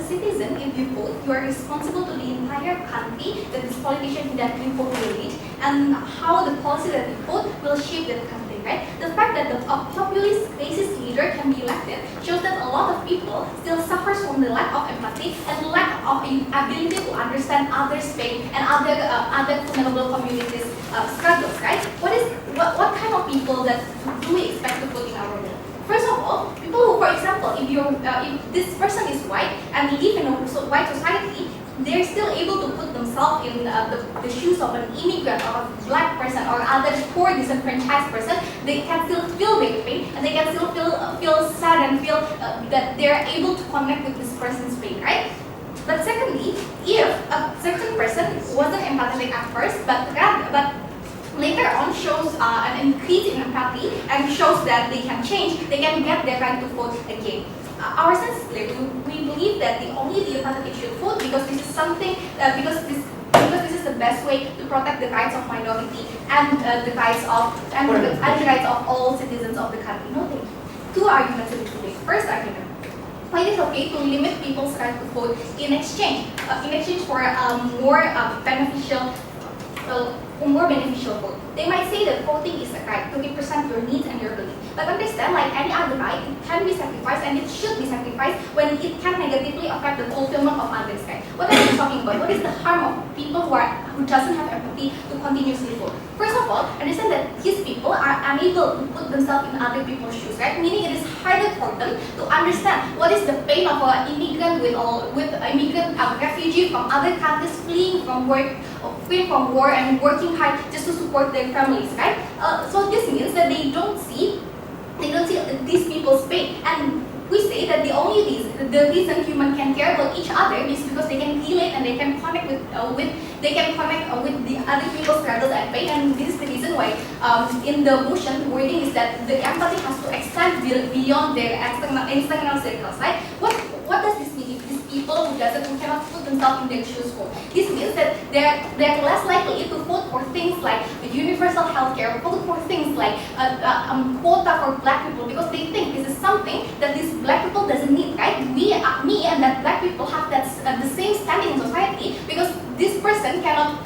citizen, if you vote, you are responsible to the entire country that this politician that you vote will lead, and how the policy that you vote will shape that country, right? The fact that a populist racist leader can be elected shows that a lot of people still suffers from the lack of empathy and lack of ability to understand others' pain and other vulnerable communities' struggles, right? What kind of people that do we expect to put in our role? First of all, people who, for example, if this person is white and live in a white society, they're still able to put themselves in the shoes of an immigrant or a black person or other poor disenfranchised person. They can still feel their pain and they can still feel sad and feel that they're able to connect with this person's pain, right? But secondly, if a certain person wasn't empathetic at first, but later on shows an increase in empathy and shows that they can change, they can get their right to vote again. Our sense is clear. We believe that only the empathetic should vote because this is something because this is the best way to protect the rights of minority and the rights of the rights of all citizens of the country. No, thank you. Two arguments in this debate. First argument: why it is okay to limit people's right to vote in exchange for more beneficial vote. They might say that voting is a right to represent your needs and your beliefs. But understand, like any other right, it can be sacrificed and it should be sacrificed when it can negatively affect the fulfillment of others' right. What are we talking about? What is the harm of people who doesn't have empathy to continuously vote? First of all, understand that these people are unable to put themselves in other people's shoes, right? Meaning it is harder for them to understand what is the pain of an immigrant refugee from other countries fleeing from war and working hard just to support their families, right? So this means that they don't see these people's pain, and we say that the reason humans can care about each other is because they can relate and they can connect with the other people's struggles and pain, and this is the reason why in the motion the wording is that the empathy has to extend beyond their external circles, right? What does this mean? If these people who cannot put themselves in their shoes vote, this means that they're less likely to vote for things like universal healthcare, vote for things like quota for black people, because they think this is something that these black people doesn't need, right? Me and that black people have the same standing in society, because this person cannot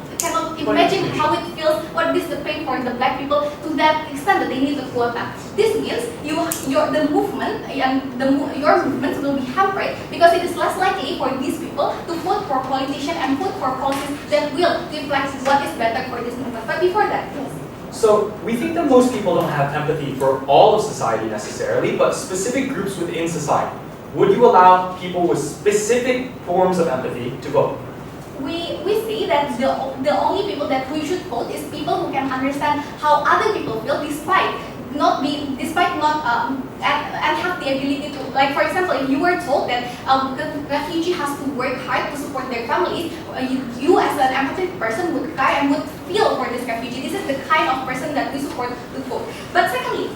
imagine how it feels, what is the pain for the black people to that extent that they need the quota. This means your movements will be hampered because it is less likely for these people to vote for politicians and vote for policies that will reflect what is better for this movement. But before that, yes. So we think that most people don't have empathy for all of society necessarily, but specific groups within society. Would you allow people with specific forms of empathy to vote? We say that the only people that we should vote is people who can understand how other people feel despite not and have the ability to, like, for example, if you were told that the refugee has to work hard to support their families, you as an empathetic person would cry and would feel for this refugee. This is the kind of person that we support to vote. But secondly,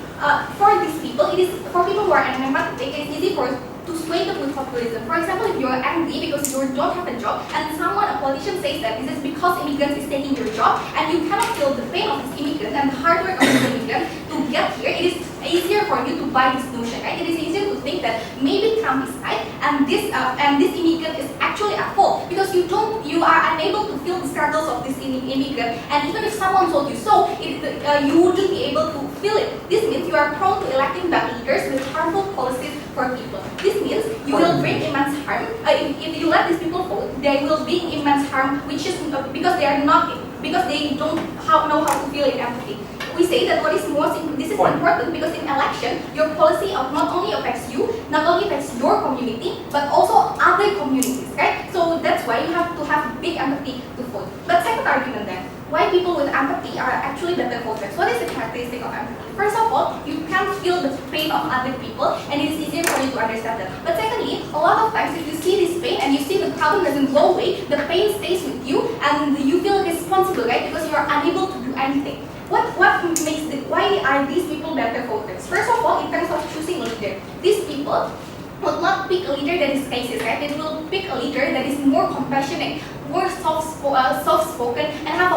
for these people, for people who are empathetic, it is easy to sway them with populism. For example, if you're angry because you don't have a job and a politician says that this is because immigrants is taking your job and you cannot feel the pain of this immigrant and the hard work of this immigrant to get here, it is easier for you to buy this notion, right? It is easier to think that maybe Trump is right and this immigrant is actually at fault because you are unable to feel the struggles of this immigrant, and even if someone told you so, you wouldn't be able to feel it. This means you are prone to electing bad leaders with harmful policies for people. This means you will bring immense harm. If you let these people vote, they will bring immense harm, which is because they don't know how to feel in empathy. We say that this is important because in election, your policy not only affects you, not only affects your community, but also other communities, right? So that's why you have to have big empathy to vote. But second argument then, why people with empathy are actually better voters. What is the characteristic of empathy? First of all, you can feel the pain of other people and it is easier for you to understand them. But secondly, a lot of times if you see this pain and you see the problem doesn't go away, the pain stays with you and you feel responsible, right? Because you are unable to do anything. Why are these people better voters? First of all, in terms of choosing a leader, these people will not pick a leader that is racist, right? They will pick a leader that is more compassionate, more soft-spoken, and have a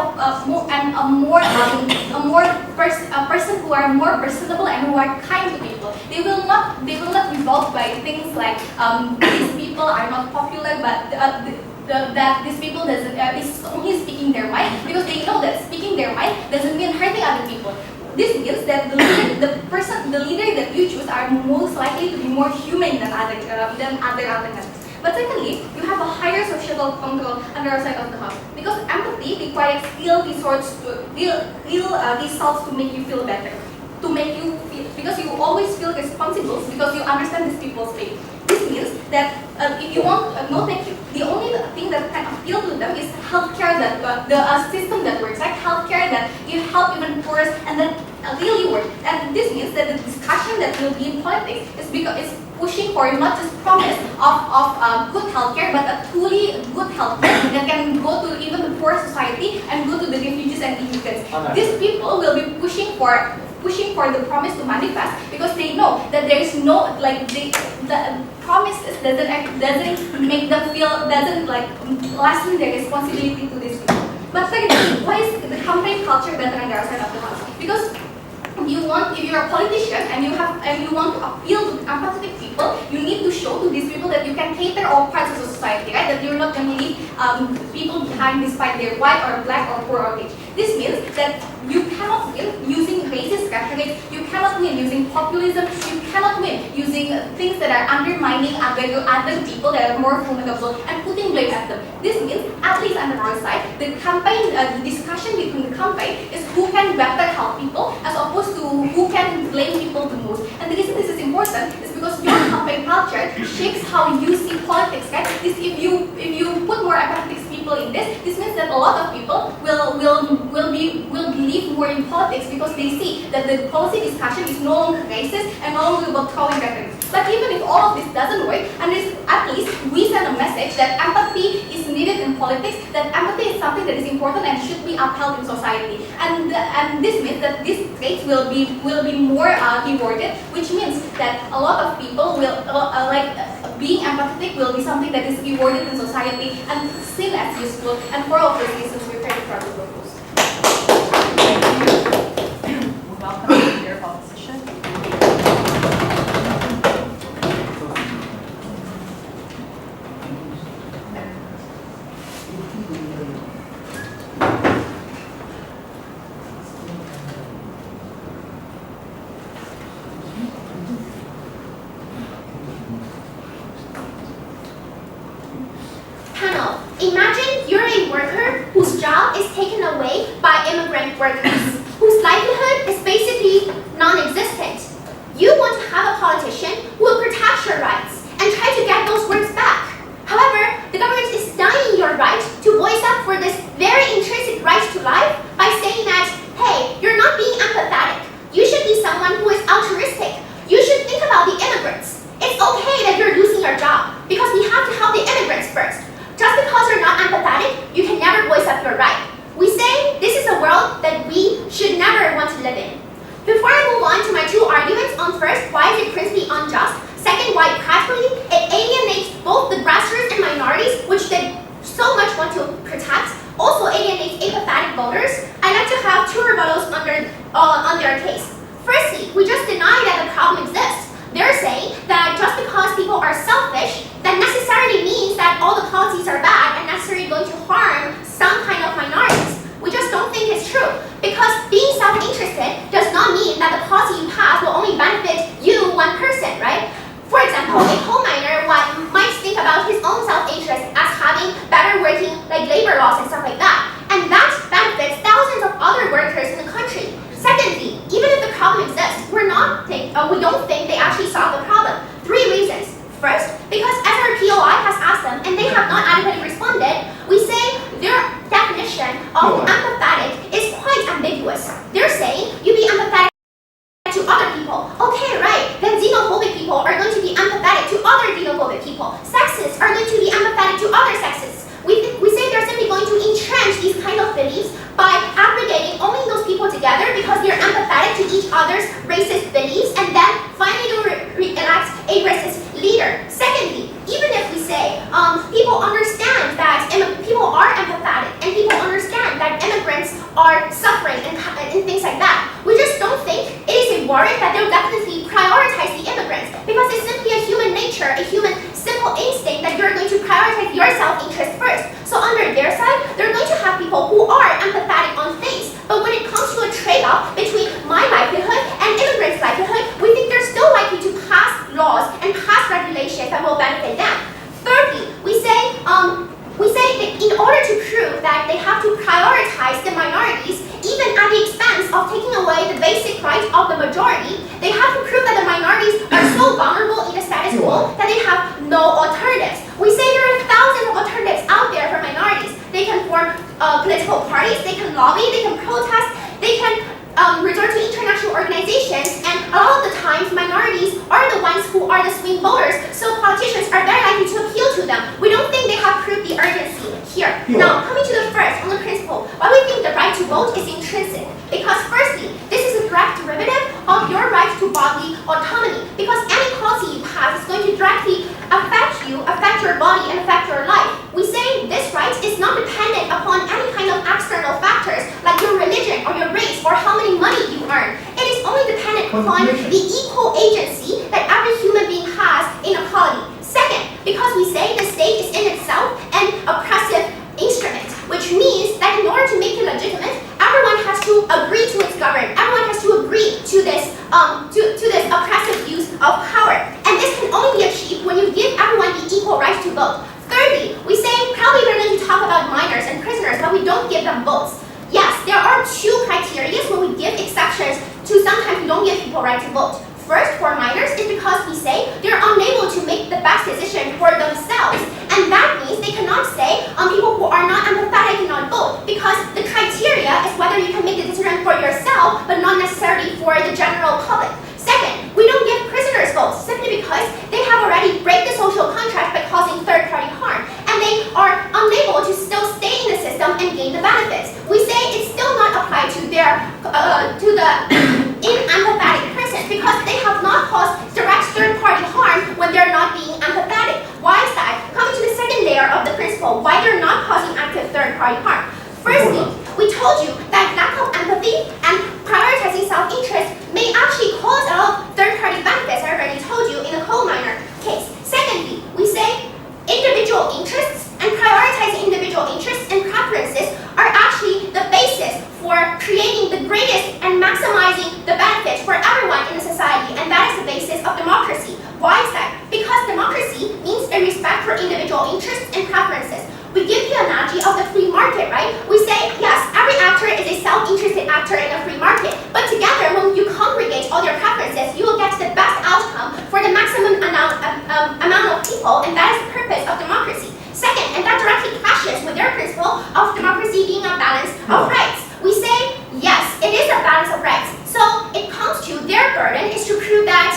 person who are more personable and who are kind to people. they will not revolve by things like these people are not popular, but that these people is only speaking their mind, because they know that speaking their mind doesn't mean hurting other people. This means that the leader that you choose are most likely to be more human than other alternatives. But secondly, you have a higher social control on the other side of the house, because empathy requires real results to make you feel better, to make you feel, because you always feel responsible because you understand these people's pain. This means that if you want, no thank you, the only thing that can appeal to them is healthcare, that the system that works, like healthcare that you help even poor and that really work. And this means that the discussion that will be in politics is pushing for not just promise of good healthcare, but a truly good healthcare that can go to even the poor society and go to the refugees and immigrants. These people will be pushing for the promise to manifest, because they know that there is no, like, the promises doesn't make them feel, doesn't like lessen their responsibility to these people. But secondly, why is the campaign culture better on the other side of the house? Because if you're a politician and you want to appeal to empathetic people, you need to show to these people that you can cater all parts of the society, right? That you're not going to leave people behind despite their white or black or poor or rich. This means that you cannot win using racist rhetoric, you cannot win using populism, you cannot win using things that are undermining other people that are more vulnerable and putting blame at them. This means, at least on our side, the campaign, the discussion between the campaign is who can better help people as opposed to who can blame people the most. And the reason this is important is because your campaign culture shapes how you see politics, right? If you put more empathetic people in this means that a lot of people will believe more in politics, because they see that the policy discussion is no longer racist and no longer about throwing rhetoric. But even if all of this doesn't work, and at least we send a message that empathy is needed in politics, that empathy is something that is important and should be upheld in society. And this means that these traits will be more rewarded, which means that a lot of people will being empathetic will be something that is rewarded in society and seen as useful. And for all of those reasons, we're very proud of propose. Welcome to your opposition. Panel, imagine you're a worker whose job is taken away by immigrant workers, whose livelihood is basically non-existent. You want to have a politician who will protect your rights and try to get those works back. However, the government is denying your right to voice up for this very intrinsic right to life by saying that, hey, you're not being empathetic. You should be someone who is altruistic. You should think about the immigrants. It's okay that you're losing your job because we have to help the immigrants first. Just because you're not empathetic, you can never voice up your right. We say this is a world that we should never want to live in. Before I move on to my two arguments on first, why is it principally unjust? Second, why practically it alienates both the grassroots and minorities, which they so much want to protect, also alienates apathetic voters. I like to have two rebuttals on their case. Firstly, we just deny that the problem exists. They're saying that just because people are selfish, that necessarily means that all the policies are bad and necessarily going to harm some kind of minorities. We just don't think it's true, because being self-interested does not mean that the policy you pass will only benefit you, one person, right? For example, a coal miner might think about his own self-interest as having better working labor laws and stuff like that, and that benefits thousands of other workers in the country. Secondly, even if the problem exists, we don't think they actually solve the problem. Three reasons. First, because as our POI has asked them and they have not adequately responded, we say their definition of empathetic is quite ambiguous. They're saying you be empathetic to other people. Okay, right, then xenophobic people are going to be empathetic to other xenophobic people. Sexists are going to be empathetic to other sexists. We say they're simply going to entrench these kind of beliefs by aggregating only those people together because they're empathetic to each other's racist beliefs, and then finally to elect a racist leader. Secondly, even if we say people understand that people are empathetic and people understand that immigrants are suffering and things like that, we just don't think it is a warrant that they'll definitely prioritize the lobby, they can protest, they can resort to international organizations, and a lot of the times minorities are the ones who are the swing voters, so politicians are very likely to appeal to them. We don't think they have proved the urgency here. Now, coming to the first, on the principle, why we think the right to vote is intrinsic. Because firstly, this is a direct derivative of your right to bodily autonomy, because any policy you pass is going to directly affect you, affect your body, and affect your life. We say this right is not dependent upon any kind of external factors, like your religion or your race or how many money you earn. It is only dependent upon the equal agency that every human being has in equality. Second, because we say the state is in itself an oppressive instrument, which means that in order to make it legitimate, everyone has to agree to its government. Everyone has to agree to this oppressive use of power. And this can only be achieved when you give everyone the equal right to vote. Thirdly, we say probably we're going to talk about minors and prisoners, but we don't give them votes. Yes, there are two criteria when we give exceptions to sometimes we don't give people right to vote. First, for minors, is because we say they're unable to make the best decision for themselves. And that means they cannot say people who are not empathetic cannot vote, because the criteria is whether you can make the decision for yourself, but not necessarily for the general public. Second, we don't give prisoners votes simply because they have already break the social contract by causing third-party harm, and they are unable to still stay in the system and gain the benefits. We say it's still not applied to the unempathetic person because they have not caused direct third-party harm when they're not being empathetic. Why is that? Coming to the second layer of the principle, why they're not causing active third-party harm. Firstly, we told you that lack of empathy and prioritizing self-interest may actually cause a lot of third-party benefits. I already told you in the coal miner case. Secondly, we say individual interests and prioritizing individual interests and preferences are actually the basis for creating the greatest and maximizing the benefits for everyone in the society, and that is the basis of democracy. Why is that? Because democracy means a respect for individual interests and preferences. We give the analogy of the free market, right? We say, yes, every actor is a self-interested actor in a free market, but together, when you congregate all your preferences, you will get the best outcome for the maximum amount of people, and that is the purpose of democracy. Second, and that directly clashes with their principle of democracy being a balance of rights. We say, yes, it is a balance of rights. So it comes to their burden is to prove that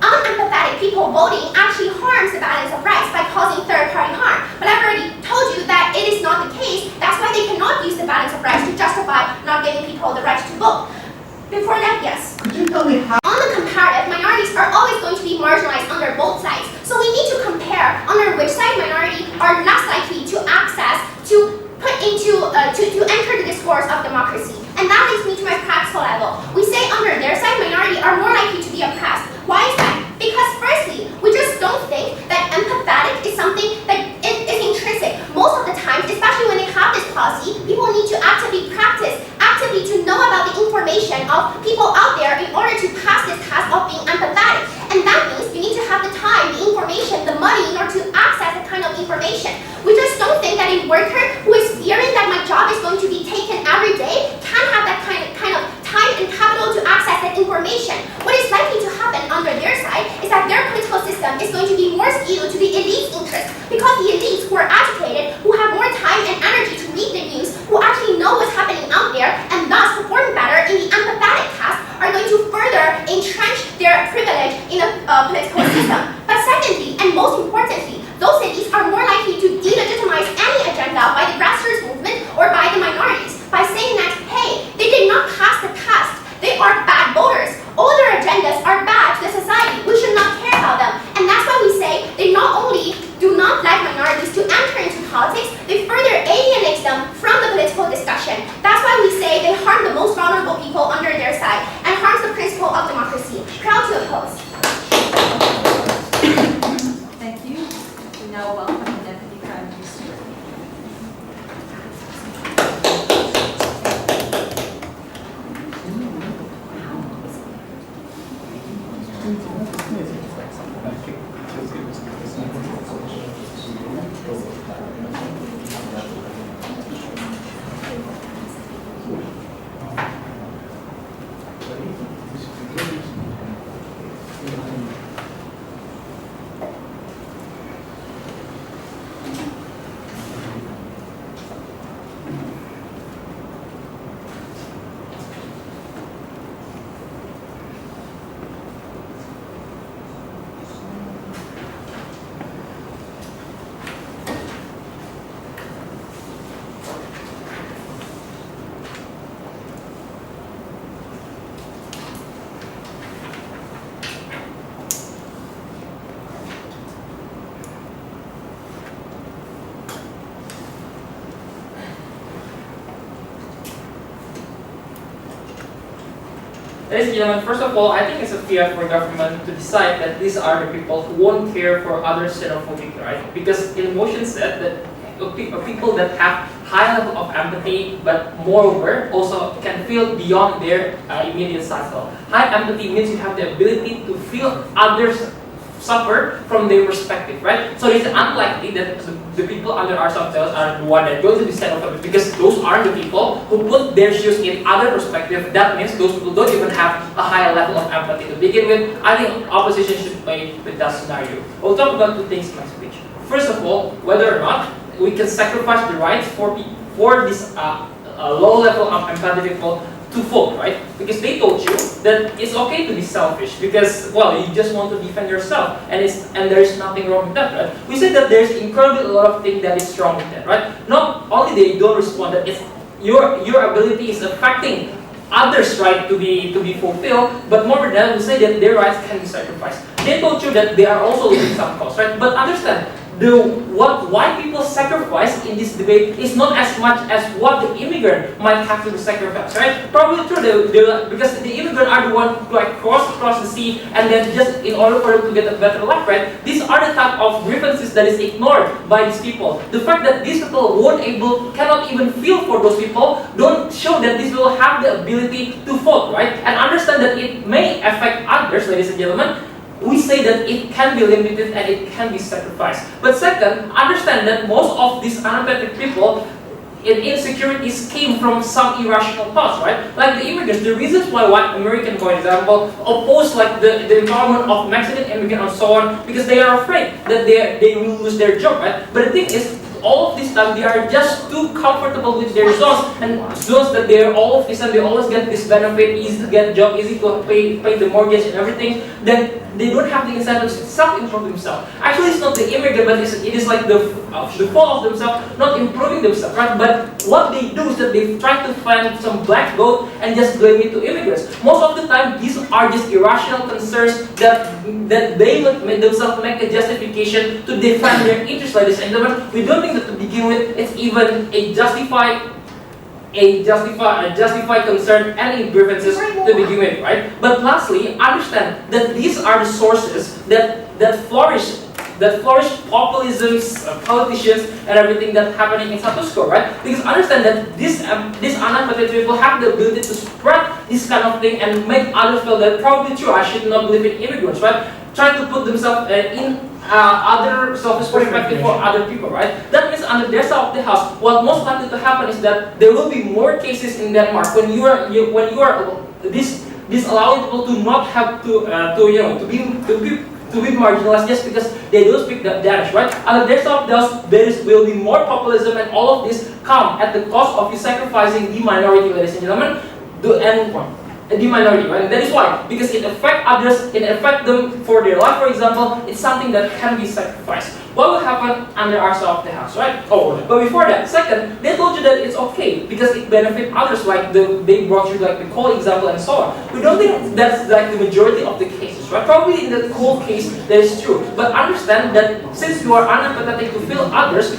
unempathetic people voting actually harms the balance of rights by causing third-party harm. But I've already told you that it is not the case. That's why they cannot use the balance of rights to justify not giving people the right to vote. Before that, yes. Could you tell me how? On the comparative, minorities are always going to be marginalized under both sides. So we need to compare under which side minorities are less likely to access, to put into, to enter the discourse of democracy. And that leads me to my practical level. We say under their side, minority are more likely to be oppressed. Why is that? Because firstly, we just don't think that empathetic is something that is intrinsic. Most of the time, especially when they have this policy, people need to actively practice, actively to know about the information of people out there in order to pass this task of being empathetic. And that means you need to have the time, the information, the money in order to access that kind of information. We just don't think that a worker who is fearing that my job is going to be taken every day can have that kind of time and capital to access that information. What is likely to happen under their side is that their political system is going to be more skewed to the elite's interest, because the elites who are educated, who have more time and energy to read the news, who actually know what's happening out there, and thus perform better in the empathetic task, are going to further entrench their privilege in the political system. But secondly, and most importantly, those elites are more likely to delegitimize any agenda by the grassroots movement or by the minorities by saying that, hey, they did not pass the test, they are bad voters, all their agendas are bad to the society, we should not care about them. And that's why we say they not only do not like minorities to enter into politics, they further alienate them from the political discussion. Ladies and gentlemen, first of all, I think it's a fear for government to decide that these are the people who won't care for other xenophobic, right? Because emotion said that people that have high level of empathy, but moreover also can feel beyond their immediate cycle. High empathy means you have the ability to feel others suffer from their perspective, right? So it's unlikely that the people under ourselves are the one that going to be xenophobic, because those are the people who put their shoes in other perspective. That means those people don't even have a higher level of empathy to begin with. I think opposition should play with that scenario. We'll talk about two things in my speech. First of all, whether or not we can sacrifice the rights for this low level of empathic people to vote, right? Because they told you that it's okay to be selfish because, well, you just want to defend yourself, and there is nothing wrong with that, right? We said that there's incredibly a lot of things that is wrong with that, right? Not only they don't respond, that it's your ability is affecting others' right to be fulfilled, but more than that, we say that their rights can be sacrificed. They told you that they are also losing some costs, right? But understand, why people sacrifice in this debate is not as much as what the immigrant might have to sacrifice, right? Probably true, because the immigrant are the one who like cross the sea, and then just in order for them to get a better life, right? These are the type of grievances that is ignored by these people. The fact that these people cannot even feel for those people, don't show that these people have the ability to vote, right? And understand that it may affect others, ladies and gentlemen. We say that it can be limited and it can be sacrificed. But second, understand that most of these unempathetic people in insecurities came from some irrational thoughts, right? Like the immigrants, the reasons why white American, for example, oppose like the empowerment of Mexican immigrant and so on, because they are afraid that they will lose their job, right? But the thing is, all of this time they are just too comfortable with their zones, and zones that they are all of this and they always get this benefit, easy to get job, easy to pay the mortgage and everything. Then they don't have the incentives to self-improve themselves. Actually, it's not the immigrant, but it is like the fault of themselves not improving themselves, right? But what they do is that they try to find some black vote and just blame it to immigrants. Most of the time, these are just irrational concerns that they would themselves make a justification to defend their interests, ladies and gentlemen. We don't think that to begin with, it's even a justified concern and grievances to begin with, right? But lastly, understand that these are the sources that flourish populisms, politicians, and everything that's happening in status quo, right? Because understand that these unempathetic people have the ability to spread this kind of thing and make others feel that probably true, I should not believe in immigrants, right? Trying to put themselves in other selfish perspective for other people, right? That means under their side of the house, what most likely to happen is that there will be more cases in Denmark when you are this allowing people to not have to be marginalized just because they don't speak that Danish, right? Under their side of the house, there will be more populism, and all of this come at the cost of you sacrificing the minority, ladies and gentlemen. The minority, right? That is why, because it affects others, it affects them for their life, for example. It's something that can be sacrificed. What will happen under our side of the house, right? Oh, but before that, second, they told you that it's okay because it benefits others, like they brought you like the coal example and so on. We don't think that's like the majority of the cases, right? Probably in the coal case that is true, but understand that since you are unempathetic to feel others,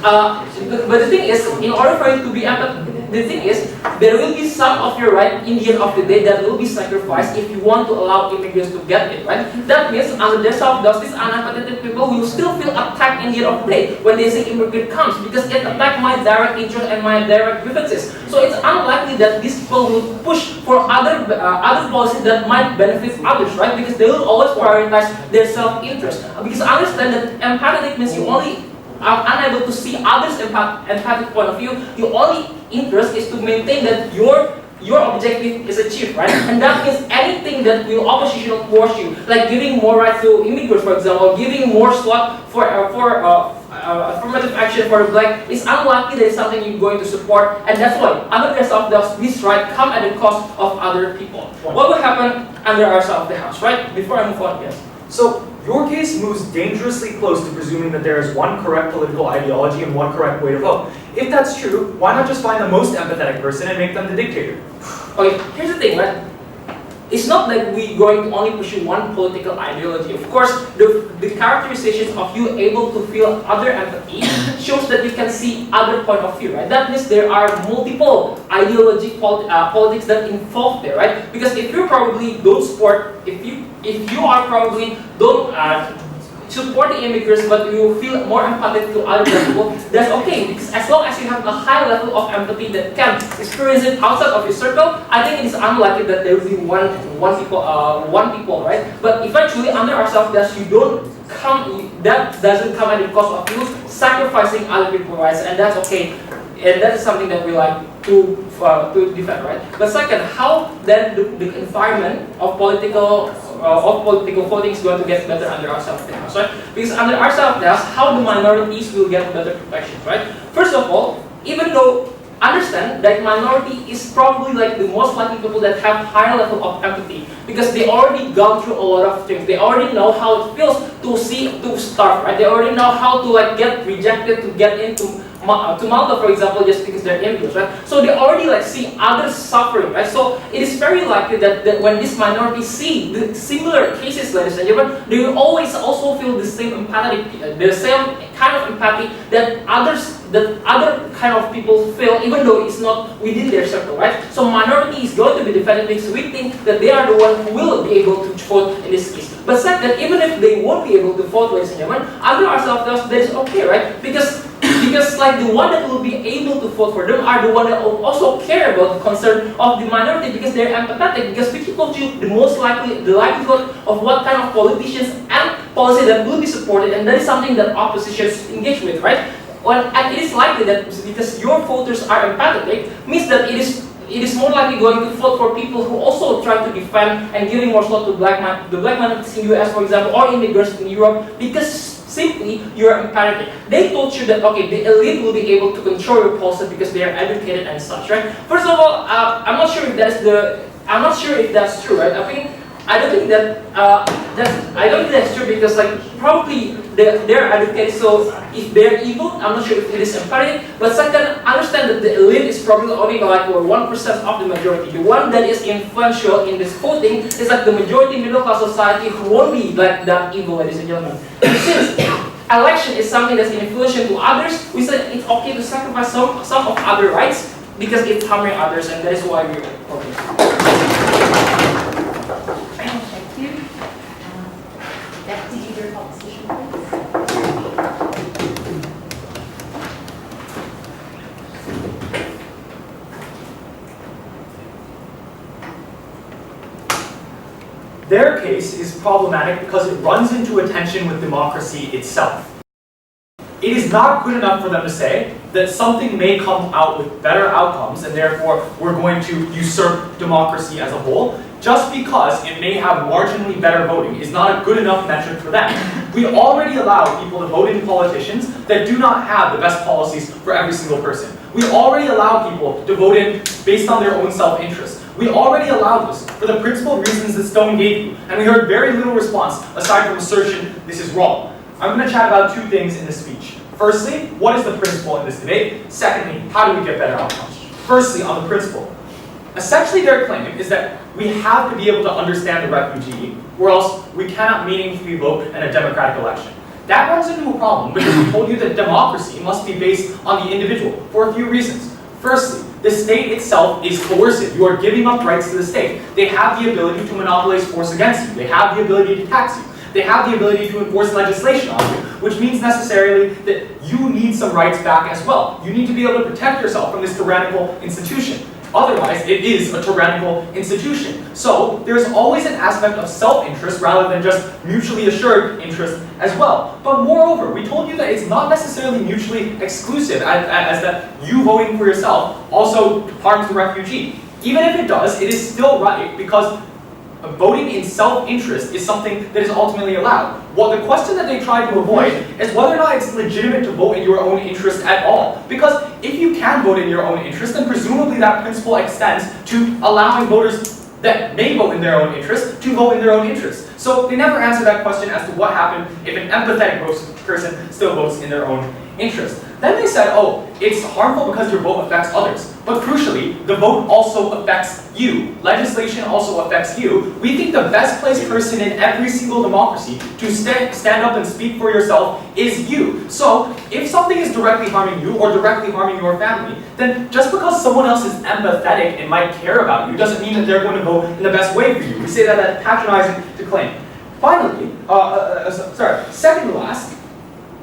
but the thing is, in order for you to be empathetic, the thing is, there will be some of your right in the end of the day that will be sacrificed if you want to allow immigrants to get it, right? That means under their side of these unempathetic people will still feel attacked in the end of the day when they say immigrant comes, because it attacks my direct interest and my direct grievances. So it's unlikely that these people will push for other policies that might benefit others, right? Because they will always prioritize their self-interest. Because understand that empathetic means you only are unable to see others' empathic point of view. Your only interest is to maintain that your objective is achieved, right? And that means anything that will oppositional towards you, like giving more rights to immigrants, for example, giving more slot for affirmative action for the black, is unlikely that is something you're going to support, and that's why under the side of this right come at the cost of other people. What will happen under our side of the house, right? Before I move on, yes. So your case moves dangerously close to presuming that there is one correct political ideology and one correct way to vote. If that's true, why not just find the most empathetic person and make them the dictator? Okay, here's the thing, right? it's not like we're going to only pursue one political ideology. Of course, the characterizations of you able to feel other empathy shows that you can see other point of view, right? That means there are multiple politics that involve there, right? Because if you probably don't support, if you are probably don't support the immigrants, but you feel more empathetic to other people, that's okay. Because as long as you have a high level of empathy that can experience it outside of your circle, I think it is unlikely that there will be one people, right? But eventually, under ourselves, that doesn't come at the cost of you sacrificing other people's rights, and that's okay. And that is something that we like to defend, right? But second, how then the environment of political voting is going to get better under our self-defense, right? Because under our self-defense, how the minorities will get better protections, right? First of all, even though understand that minority is probably like the most likely people that have higher level of empathy because they already gone through a lot of things. They already know how it feels to starve, right? They already know how to like get rejected to get into to Malta, for example, just because they're immigrants, right? So they already like see others suffering, right? So it is very likely that when these minorities see the similar cases, ladies and gentlemen, they will always also feel the same empathy, the same kind of empathy that other kind of people feel, even though it's not within their circle, right? So minority is going to be defended because we think that they are the one who will be able to vote in this case. But second, even if they won't be able to vote, ladies and gentlemen, under ourselves, that is okay, right? Because like the one that will be able to vote for them are the one that will also care about the concern of the minority because they're empathetic, because we told you the likelihood of what kind of politicians and policy that will be supported, and that is something that oppositions engage with, right? Well, and it is likely that because your voters are empathetic, means that it is more likely going to vote for people who also try to defend and giving more slot to the black minorities in US, for example, or immigrants in Europe, because simply you're empathetic. They told you that okay, the elite will be able to control your policy because they are educated and such, right? First of all, I'm not sure if that's true, right? I don't think that's true because like probably they're educated, so if they're evil, I'm not sure if it is empathetic. But second, understand that the elite is probably only like 1% of the majority. The one that is influential in this voting is like the majority middle class society who won't be like that evil, ladies and gentlemen. Since election is something that's influential to others, we said it's okay to sacrifice some of other rights because it's harming others, and that is why we're voting. Their case is problematic because it runs into a tension with democracy itself. It is not good enough for them to say that something may come out with better outcomes and therefore we're going to usurp democracy as a whole. Just because it may have marginally better voting is not a good enough metric for them. We already allow people to vote in politicians that do not have the best policies for every single person. We already allow people to vote in based on their own self-interest. We already allowed this for the principled reasons that Stone gave you, and we heard very little response aside from assertion this is wrong. I'm going to chat about two things in this speech. Firstly, what is the principle in this debate? Secondly, how do we get better outcomes? Firstly, on the principle. Essentially, their claim is that we have to be able to understand the refugee, or else we cannot meaningfully vote in a democratic election. That runs into a problem because we told you that democracy must be based on the individual for a few reasons. Firstly, the state itself is coercive. You are giving up rights to the state. They have the ability to monopolize force against you. They have the ability to tax you. They have the ability to enforce legislation on you, which means necessarily that you need some rights back as well. You need to be able to protect yourself from this tyrannical institution. Otherwise, it is a tyrannical institution. So, there's always an aspect of self-interest rather than just mutually assured interest as well. But moreover, we told you that it's not necessarily mutually exclusive as that you voting for yourself also harms the refugee. Even if it does, it is still right because voting in self-interest is something that is ultimately allowed. Well, the question that they try to avoid is whether or not it's legitimate to vote in your own interest at all. Because if you can vote in your own interest, then presumably that principle extends to allowing voters that may vote in their own interest to vote in their own interest. So they never answer that question as to what happened if an empathetic person still votes in their own interest. Then they said, oh, it's harmful because your vote affects others. But crucially, the vote also affects you. Legislation also affects you. We think the best placed person in every single democracy to stand up and speak for yourself is you. So, if something is directly harming you or directly harming your family, then just because someone else is empathetic and might care about you doesn't mean that they're going to vote in the best way for you. We say that that's patronizing to claim. Finally, second to last,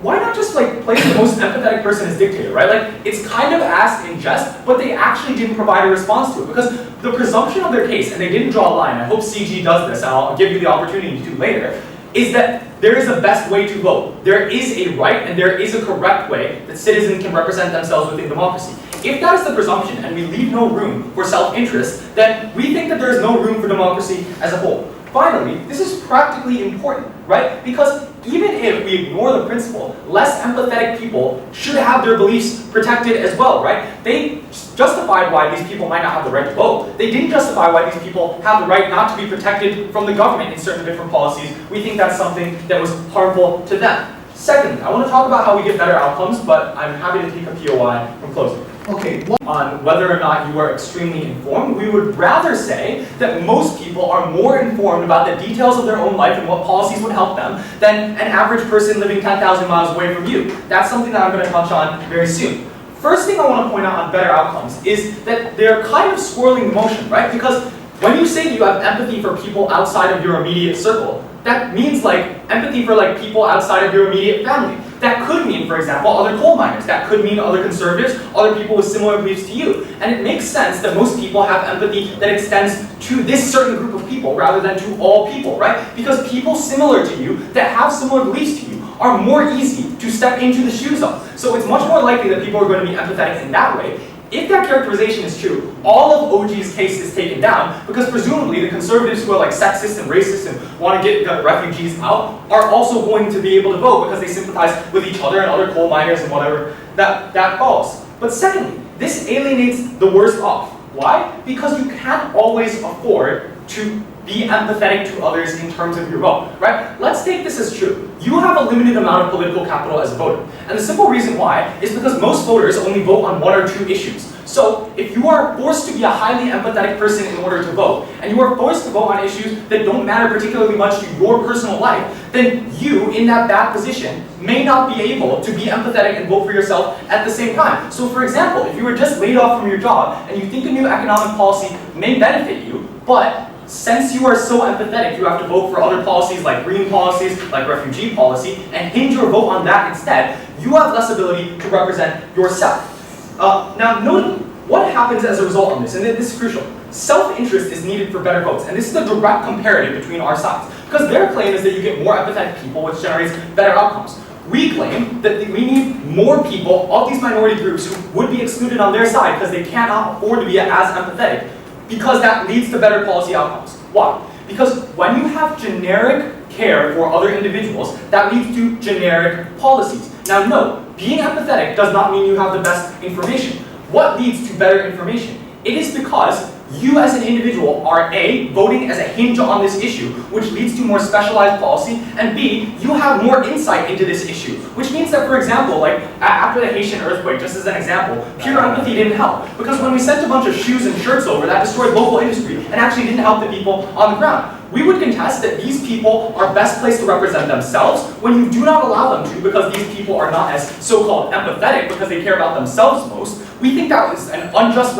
why not just like place the most empathetic person as dictator, right? Like, it's kind of asked in jest, but they actually didn't provide a response to it. Because the presumption of their case, and they didn't draw a line, I hope CG does this, and I'll give you the opportunity to later, is that there is a best way to vote. There is a right and there is a correct way that citizens can represent themselves within democracy. If that is the presumption, and we leave no room for self-interest, then we think that there is no room for democracy as a whole. Finally, this is practically important, right? Because even if we ignore the principle, less empathetic people should have their beliefs protected as well, right? They justified why these people might not have the right to vote. They didn't justify why these people have the right not to be protected from the government in certain different policies. We think that's something that was harmful to them. Second, I want to talk about how we get better outcomes, but I'm happy to take a POI from closing. Okay. On whether or not you are extremely informed, we would rather say that most people are more informed about the details of their own life and what policies would help them than an average person living 10,000 miles away from you. That's something that I'm going to touch on very soon. First thing I want to point out on better outcomes is that they're kind of swirling the motion, right? Because when you say you have empathy for people outside of your immediate circle, that means like empathy for like people outside of your immediate family. That could mean, for example, other coal miners. That could mean other conservatives, other people with similar beliefs to you. And it makes sense that most people have empathy that extends to this certain group of people rather than to all people, right? Because people similar to you that have similar beliefs to you are more easy to step into the shoes of. So it's much more likely that people are going to be empathetic in that way. If that characterization is true, all of OG's case is taken down because presumably the conservatives who are like sexist and racist and want to get refugees out are also going to be able to vote because they sympathize with each other and other coal miners and whatever that follows. But secondly, this alienates the worst off. Why? Because you can't always afford to be empathetic to others in terms of your vote, right? Let's take this as true. You have a limited amount of political capital as a voter. And the simple reason why is because most voters only vote on one or two issues. So if you are forced to be a highly empathetic person in order to vote, and you are forced to vote on issues that don't matter particularly much to your personal life, then you, in that bad position, may not be able to be empathetic and vote for yourself at the same time. So for example, if you were just laid off from your job, and you think a new economic policy may benefit you, but since you are so empathetic, you have to vote for other policies like green policies, like refugee policy, and hinge your vote on that instead, you have less ability to represent yourself. Now, note what happens as a result of this, and this is crucial. Self-interest is needed for better votes, and this is a direct comparative between our sides. Because their claim is that you get more empathetic people, which generates better outcomes. We claim that we need more people of these minority groups who would be excluded on their side because they cannot afford to be as empathetic, because that leads to better policy outcomes. Why? Because when you have generic care for other individuals, that leads to generic policies. Now note, being empathetic does not mean you have the best information. What leads to better information? It is because you as an individual are A, voting as a hinge on this issue, which leads to more specialized policy, and B, you have more insight into this issue, which means that, for example, like after the Haitian earthquake, just as an example, pure empathy didn't help, because when we sent a bunch of shoes and shirts over, that destroyed local industry and actually didn't help the people on the ground. We would contest that these people are best placed to represent themselves when you do not allow them to, because these people are not as so-called empathetic because they care about themselves most. We think that was an unjust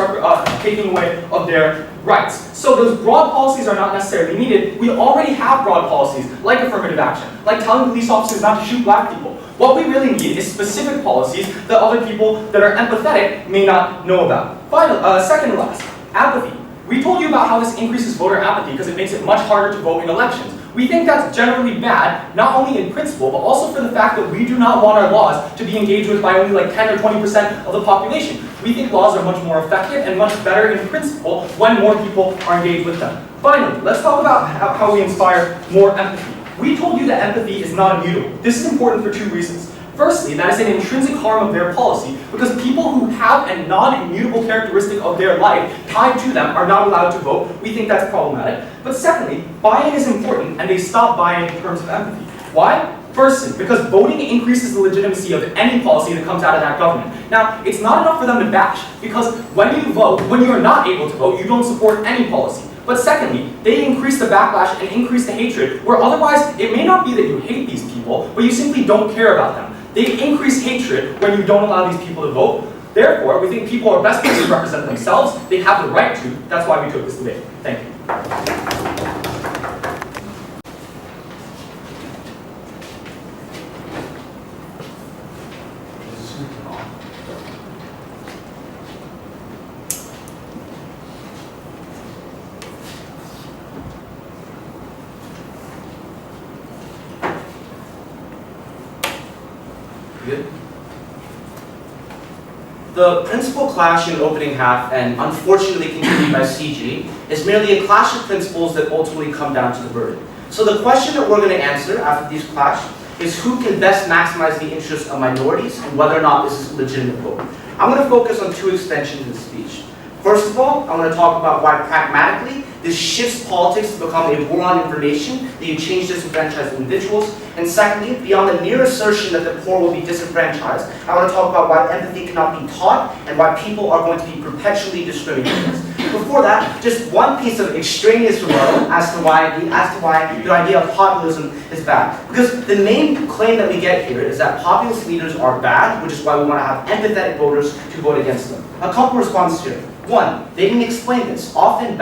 taking away of their rights. So those broad policies are not necessarily needed. We already have broad policies, like affirmative action, like telling police officers not to shoot black people. What we really need is specific policies that other people that are empathetic may not know about. Second to last, apathy. We told you about how this increases voter apathy because it makes it much harder to vote in elections. We think that's generally bad, not only in principle, but also for the fact that we do not want our laws to be engaged with by only like 10 or 20% of the population. We think laws are much more effective and much better in principle when more people are engaged with them. Finally, let's talk about how we inspire more empathy. We told you that empathy is not immutable. This is important for two reasons. Firstly, that is an intrinsic harm of their policy, because people who have a non-immutable characteristic of their life tied to them are not allowed to vote. We think that's problematic. But secondly, buy-in is important, and they stop buying in terms of empathy. Why? person, because voting increases the legitimacy of any policy that comes out of that government. Now, it's not enough for them to bash, because when you vote, when you're not able to vote, you don't support any policy. But secondly, they increase the backlash and increase the hatred, where otherwise it may not be that you hate these people, but you simply don't care about them. They increase hatred when you don't allow these people to vote. Therefore, we think people are best placed to represent themselves. They have the right to. That's why we took this debate. Thank you. Good. The principal clash in opening half, and unfortunately continued by CG, is merely a clash of principles that ultimately come down to the burden. So the question that we're going to answer after these clash is who can best maximize the interests of minorities and whether or not this is a legitimate vote. I'm going to focus on two extensions of the speech. First of all, I'm going to talk about why pragmatically this shifts politics to become a war on information, that you change disenfranchised individuals. And secondly, beyond the mere assertion that the poor will be disenfranchised, I want to talk about why empathy cannot be taught and why people are going to be perpetually discriminated against. Before that, just one piece of extraneous rebuttal as to why the idea of populism is bad. Because the main claim that we get here is that populist leaders are bad, which is why we want to have empathetic voters to vote against them. A couple responses here. One, they didn't explain this. Often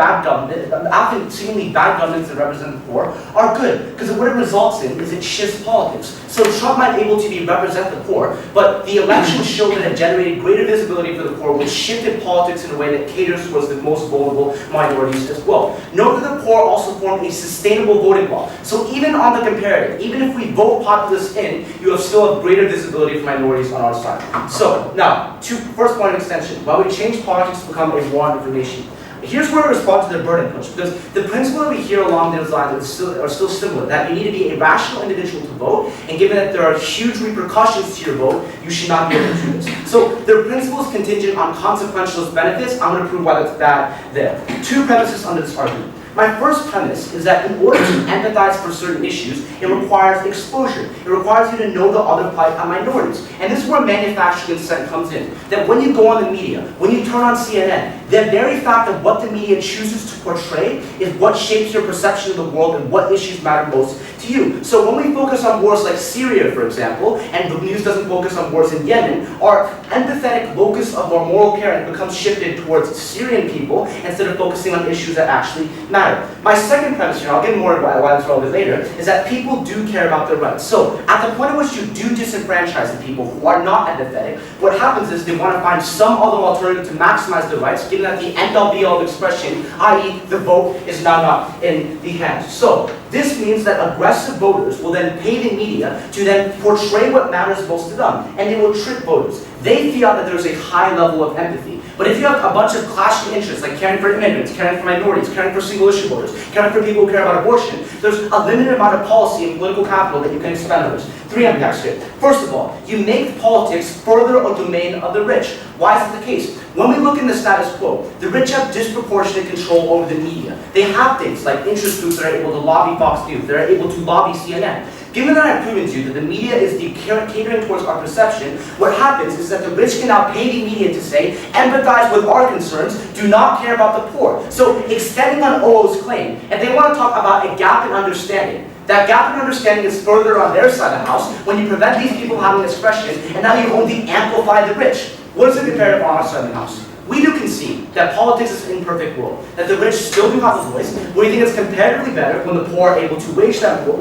seemingly bad governments that represent the poor are good, because what it results in is it shifts politics. So Trump might be able to represent the poor, but the election showed that it generated greater visibility for the poor, which shifted politics in a way that caters towards the most vulnerable minorities as well. Note that the poor also form a sustainable voting bloc. So even on the comparative, even if we vote populists in, you still have greater visibility for minorities on our side. So now, first point of extension. While we change politics to become a war on information, here's where I respond to the burden push, because the principle that we hear along those lines are still similar, that you need to be a rational individual to vote, and given that there are huge repercussions to your vote, you should not be able to do this. So the principle is contingent on consequentialist benefits. I'm going to prove why that's bad there. Two premises under this argument. My first premise is that in order to empathize for certain issues, it requires exposure. It requires you to know the other plight of minorities. And this is where manufacturing consent comes in. That when you go on the media, when you turn on CNN, the very fact of what the media chooses to portray is what shapes your perception of the world and what issues matter most to you. So when we focus on wars like Syria, for example, and the news doesn't focus on wars in Yemen, our empathetic locus of our moral caring becomes shifted towards Syrian people instead of focusing on issues that actually matter. My second premise here, I'll get more why that's relevant later, is that people do care about their rights. So at the point at which you do disenfranchise the people who are not empathetic, what happens is they want to find some other alternative to maximize their rights, given that the end-all be-all of expression, i.e. the vote, is now not in the hands. So this means that aggressive voters will then pay the media to then portray what matters most to them, and they will trick voters. They feel that there's a high level of empathy. But if you have a bunch of clashing interests, like caring for immigrants, caring for minorities, caring for single-issue voters, caring for people who care about abortion, there's a limited amount of policy and political capital that you can expend on this. Three impacts here. First of all, you make politics further a domain of the rich. Why is it the case? When we look in the status quo, the rich have disproportionate control over the media. They have things like interest groups that are able to lobby Fox News, that are able to lobby CNN. Given that I've proven to you that the media is catering towards our perception, what happens is that the rich can now pay the media to say, empathize with our concerns, do not care about the poor. So extending on OO's claim, and they want to talk about a gap in understanding. That gap in understanding is further on their side of the house when you prevent these people having expression, and now you only amplify the rich. What is the comparative on our side of the house? We do concede that politics is an imperfect world, that the rich still do have a voice. We think it's comparatively better when the poor are able to wage that war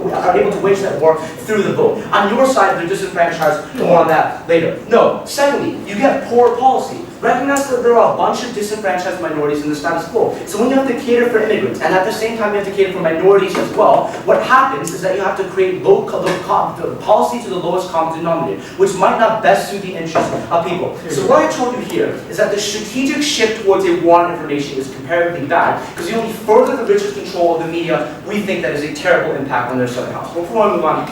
through the vote. On your side, they're disenfranchised. More on that later. No. Secondly, you get poor policy. Recognize that there are a bunch of disenfranchised minorities in the status quo. So when you have to cater for immigrants, and at the same time you have to cater for minorities as well, what happens is that you have to create policy to the lowest common denominator, which might not best suit the interests of people. So what I told you here is that the strategic shift towards a war on information is comparatively bad, because you only further the rich's control of the media. We think that is a terrible impact on their southern house. Before I move on,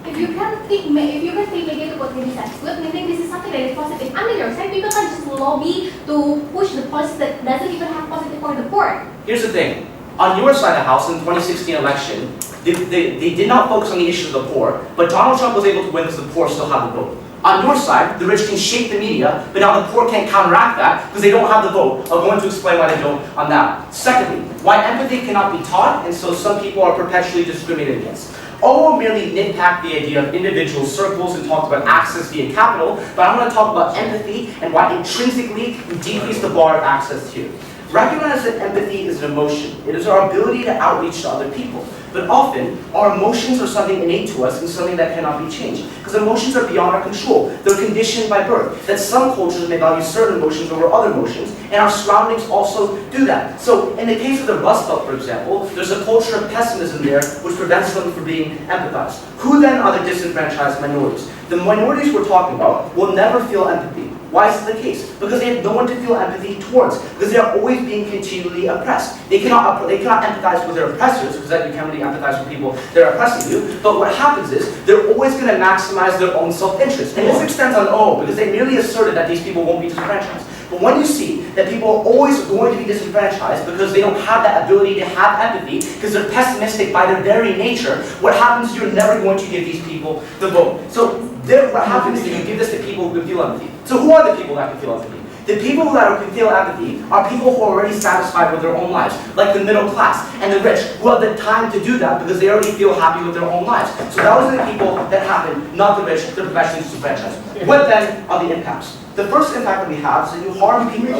If you can think negative about this as good, meaning this is something that is positive. Under your side, people can just lobby to push the policy that doesn't even have positive for the poor. Here's the thing. On your side of the house in the 2016 election, They did not focus on the issues of the poor, but Donald Trump was able to win because the poor still have the vote. On your side, the rich can shape the media, but now the poor can't counteract that because they don't have the vote. I'm going to explain why they don't on that. Secondly, why empathy cannot be taught, and so some people are perpetually discriminated against. Owen merely nitpicked the idea of individual circles and talked about access via capital, but I'm going to talk about empathy and why intrinsically we decrease the bar of access here. Recognize that empathy is an emotion. It is our ability to outreach to other people. But often, our emotions are something innate to us and something that cannot be changed. Because emotions are beyond our control. They're conditioned by birth. That some cultures may value certain emotions over other emotions, and our surroundings also do that. So, in the case of the Rust Belt, for example, there's a culture of pessimism there which prevents them from being empathized. Who then are the disenfranchised minorities? The minorities we're talking about will never feel empathy. Why is it the case? Because they have no one to feel empathy towards. Because they are always being continually oppressed. They cannot empathize with their oppressors, because you can't really empathize with people that are oppressing you. But what happens is, they're always going to maximize their own self-interest. And this extends on O, because they merely asserted that these people won't be disenfranchised. But when you see that people are always going to be disenfranchised because they don't have that ability to have empathy, because they're pessimistic by their very nature, what happens is you're never going to give these people the vote. So what happens is you give this to people who can feel empathy. So who are the people that can feel empathy? The people that can feel empathy are people who are already satisfied with their own lives, like the middle class and the rich, who have the time to do that because they already feel happy with their own lives. So those are the people that happen, not the rich, the professionally disenfranchised. What then are the impacts? The first impact that we have is that you harm people,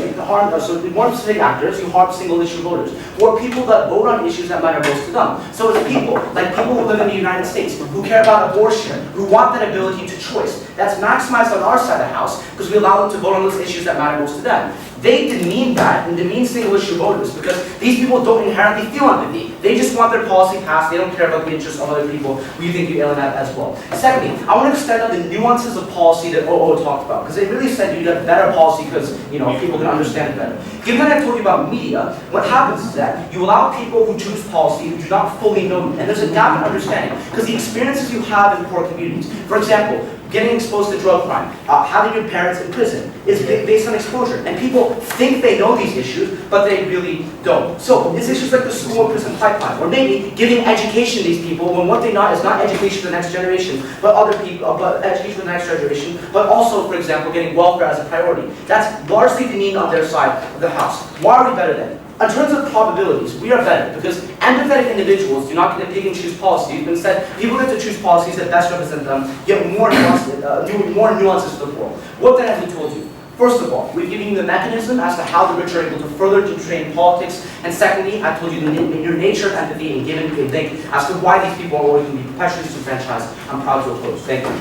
so more specific actors, you harm single issue voters, or people that vote on issues that matter most to them. So it's people, like people who live in the United States, who care about abortion, who want that ability to choice. That's maximized on our side of the house, because we allow them to vote on those issues that matter most to them. They demean that and demean single issue voters because these people don't inherently feel empathy. They just want their policy passed. They don't care about the interests of other people who you think you alienate as well. Secondly, I want to extend on the nuances of policy that OO talked about, because they really said you get better policy because people can understand it better. Given that I told you about media, what happens is that you allow people who choose policy who do not fully know you, and there's a gap in understanding because the experiences you have in poor communities. For example, getting exposed to drug crime, having your parents in prison, is based on exposure. And people think they know these issues, but they really don't. So it's issues like the school and prison pipeline, or maybe giving education to these people when what they know is not education for the next generation, but other people, but education for the next generation, but also, for example, getting welfare as a priority. That's largely demeaned on their side of the house. Why are we better then? In terms of probabilities, we are better because empathetic individuals do not get to pick and choose policies, but instead, people get to choose policies that best represent them, get more nuances to the poor. What then have we told you? First of all, we've given you the mechanism as to how the rich are able to further train politics, and secondly, I told you your nature of empathy and given a link as to why these people are always going to be perpetually disenfranchised. I'm proud to oppose. Thank you.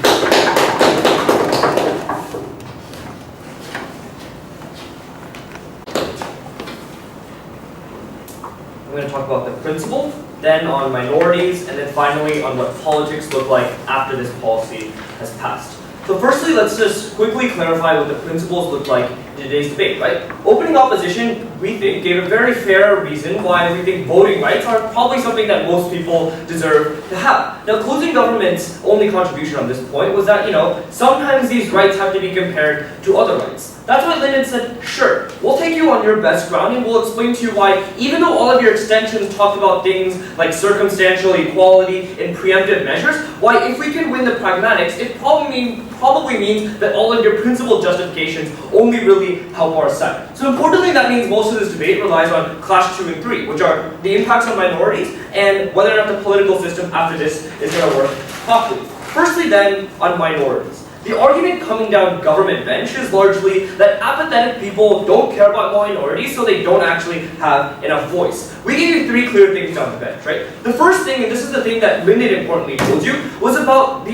I'm going to talk about the principle, then on minorities, and then finally on what politics look like after this policy has passed. So firstly, let's just quickly clarify what the principles look like in today's debate, right? Opening opposition, we think, gave a very fair reason why we think voting rights are probably something that most people deserve to have. Now, closing government's only contribution on this point was that, sometimes these rights have to be compared to other rights. That's why Lyndon said, sure, we'll take you on your best ground and we'll explain to you why, even though all of your extensions talked about things like circumstantial equality and preemptive measures, why if we can win the pragmatics, it probably means that all of your principal justifications only really help our side. So importantly, that means most of this debate relies on clash 2 and 3, which are the impacts on minorities and whether or not the political system after this is going to work properly. Firstly then, on minorities. The argument coming down government bench is largely that apathetic people don't care about minorities, so they don't actually have enough voice. We gave you 3 clear things down the bench, right? The first thing, and this is the thing that Lyndon importantly told you, was about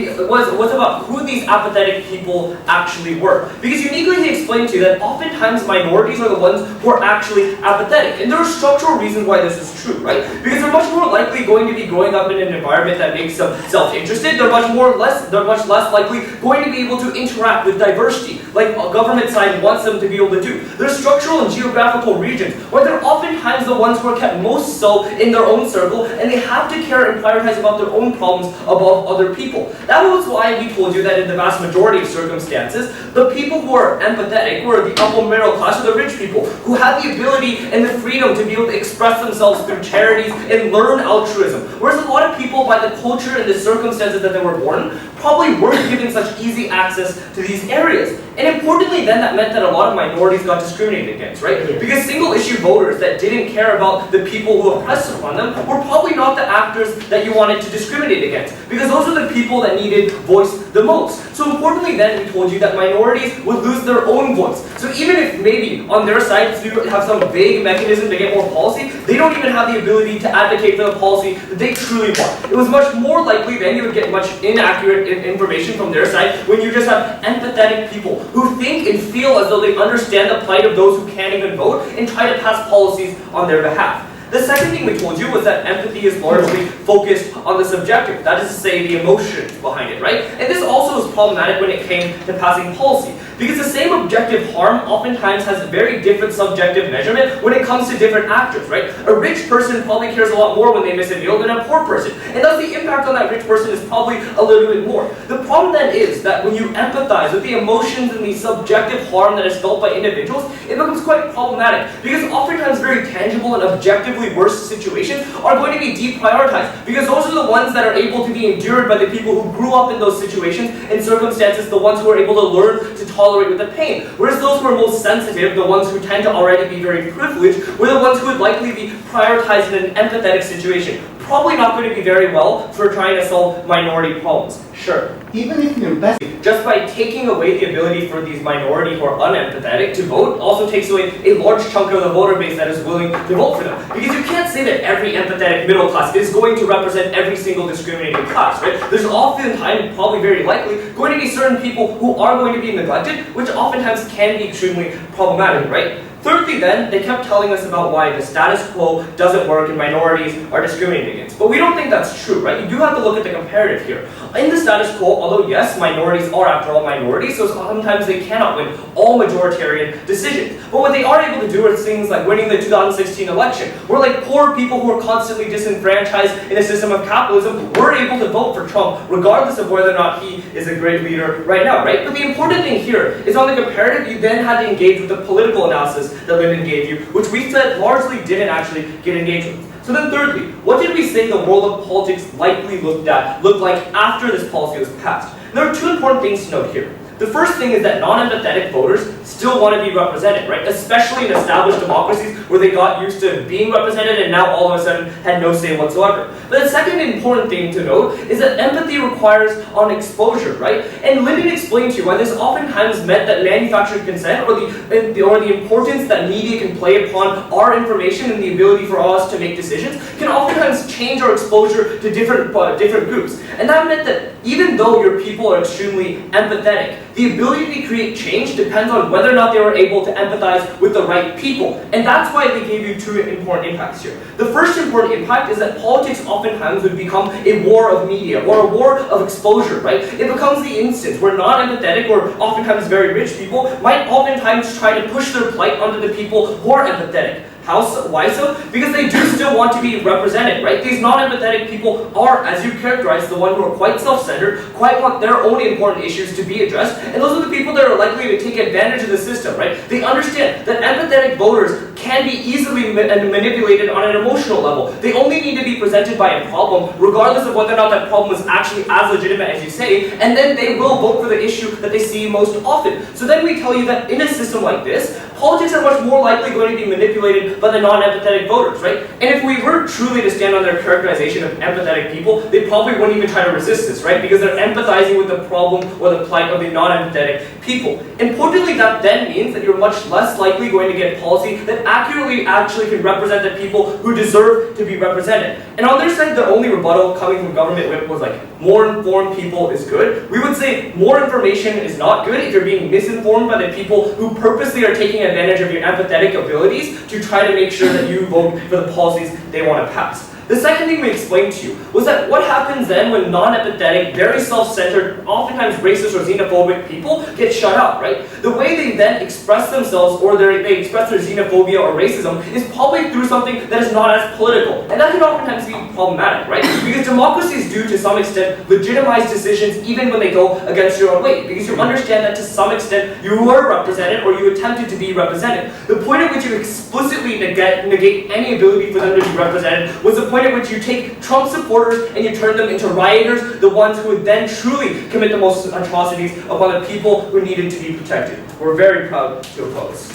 who these apathetic people actually were. Because uniquely he explained to you that oftentimes minorities are the ones who are actually apathetic. And there are structural reasons why this is true, right? Because they're much more likely going to be growing up in an environment that makes them self-interested. They're much less likely going to be be able to interact with diversity, like a government side wants them to be able to do. There's structural and geographical regions where they're oftentimes the ones who are kept most so in their own circle, and they have to care and prioritize about their own problems above other people. That was why we told you that in the vast majority of circumstances, the people who are empathetic were the upper middle class or the rich people who had the ability and the freedom to be able to express themselves through charities and learn altruism. Whereas a lot of people, by the culture and the circumstances that they were born, probably weren't given such easy access to these areas. And importantly then, that meant that a lot of minorities got discriminated against, right? Because single issue voters that didn't care about the people who oppressed upon them were probably not the actors that you wanted to discriminate against. Because those are the people that needed voice the most. So importantly then, we told you that minorities would lose their own voice. So even if maybe on their side you have some vague mechanism to get more policy, they don't even have the ability to advocate for the policy that they truly want. It was much more likely then you would get much inaccurate information from their side when you just have empathetic people who think and feel as though they understand the plight of those who can't even vote and try to pass policies on their behalf. The second thing we told you was that empathy is largely focused on the subjective, that is to say the emotions behind it, right? And this also is problematic when it came to passing policy, because the same objective harm oftentimes has a very different subjective measurement when it comes to different actors, right? A rich person probably cares a lot more when they miss a meal than a poor person, and thus the impact on that rich person is probably a little bit more. The problem then is that when you empathize with the emotions and the subjective harm that is felt by individuals, it becomes quite problematic, because oftentimes very tangible and objectively worse situations are going to be deprioritized, because those are the ones that are able to be endured by the people who grew up in those situations and circumstances, the ones who are able to learn to tolerate with the pain. Whereas those who are most sensitive, the ones who tend to already be very privileged, were the ones who would likely be prioritized in an empathetic situation. Probably not going to be very well for trying to solve minority problems. Sure. Even if you're best, just by taking away the ability for these minority who are unempathetic to vote also takes away a large chunk of the voter base that is willing to vote for them. Because you can't say that every empathetic middle class is going to represent every single discriminated class, right? There's oftentimes, probably very likely, going to be certain people who are going to be neglected, which oftentimes can be extremely problematic, right? Thirdly then, they kept telling us about why the status quo doesn't work and minorities are discriminated against. But we don't think that's true, right? You do have to look at the comparative here. In the status quo, although yes, minorities are after all minorities, so sometimes they cannot win all majoritarian decisions. But what they are able to do are things like winning the 2016 election, where like poor people who are constantly disenfranchised in a system of capitalism were able to vote for Trump, regardless of whether or not he is a great leader right now, right? But the important thing here is on the comparative, you then had to engage with the political analysis that Lyndon gave you, which we said largely didn't actually get engaged with. So then thirdly, what did we say the world of politics likely looked like after this policy was passed? And there are two important things to note here. The first thing is that non-empathetic voters still want to be represented, right? Especially in established democracies where they got used to being represented and now all of a sudden had no say whatsoever. But the second important thing to note is that empathy requires on exposure, right? And Lyndon explained to you why this oftentimes meant that manufactured consent or the importance that media can play upon our information and the ability for us to make decisions can oftentimes change our exposure to different groups. And that meant that even though your people are extremely empathetic, the ability to create change depends on whether or not they were able to empathize with the right people. And that's why they gave you two important impacts here. The first important impact is that politics oftentimes would become a war of media or a war of exposure, right? It becomes the instance where non-empathetic or oftentimes very rich people might oftentimes try to push their plight onto the people who are empathetic. Why so? Because they do still want to be represented, right? These non-empathetic people are, as you characterize, the ones who are quite self-centered, quite want their own important issues to be addressed, and those are the people that are likely to take advantage of the system, right? They understand that empathetic voters can be easily manipulated on an emotional level. They only need to be presented by a problem, regardless of whether or not that problem is actually as legitimate as you say, and then they will vote for the issue that they see most often. So then we tell you that in a system like this, politics are much more likely going to be manipulated by the non-empathetic voters, right? And if we were truly to stand on their characterization of empathetic people, they probably wouldn't even try to resist this, right? Because they're empathizing with the problem or the plight of the non-empathetic people. Importantly, that then means that you're much less likely going to get policy that accurately actually can represent the people who deserve to be represented. And on their side, the only rebuttal coming from government whip was like, more informed people is good. We would say more information is not good if you're being misinformed by the people who purposely are taking advantage of your empathetic abilities to try to make sure that you vote for the policies they want to pass. The second thing we explained to you was that what happens then when non-empathetic, very self-centered, oftentimes racist or xenophobic people get shut out, right? The way they then express themselves or they express their xenophobia or racism is probably through something that is not as political. And that can oftentimes be problematic, right? Because democracies do, to some extent, legitimize decisions even when they go against your own way. Because you understand that to some extent you were represented or you attempted to be represented. The point at which you explicitly negate any ability for them to be represented was the point at which you take Trump supporters and you turn them into rioters, the ones who would then truly commit the most atrocities upon the people who needed to be protected. We're very proud to oppose.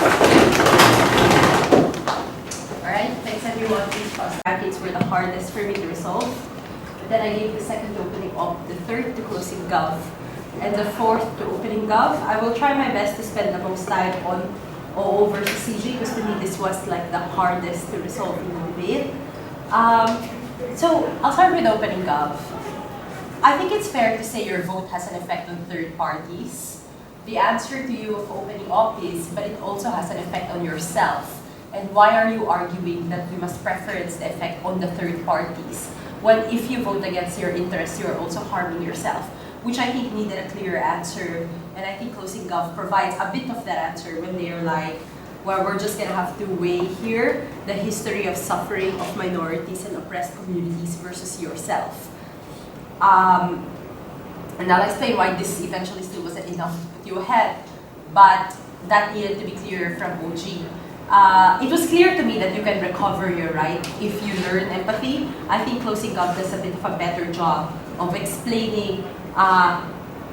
Alright, thanks everyone. These first brackets were the hardest for me to resolve. But then I gave the second to opening op, the third to closing gov, and the fourth to opening gov. I will try my best to spend the most time on OO versus CG because to me this was like the hardest to resolve in the debate. So I'll start with opening gov. I think it's fair to say your vote has an effect on third parties. The answer to you of opening op is, but it also has an effect on yourself. And why are you arguing that we must preference the effect on the third parties? When if you vote against your interests, you are also harming yourself, which I think needed a clear answer. And I think closing gov provides a bit of that answer when they are like, well, we're just gonna have to weigh here the history of suffering of minorities and oppressed communities versus yourself. And I'll explain why this eventually still wasn't enough to put you ahead, but that needed to be clear from OG. It was clear to me that you can recover your right if you learn empathy. I think closing gov does a bit of a better job of explaining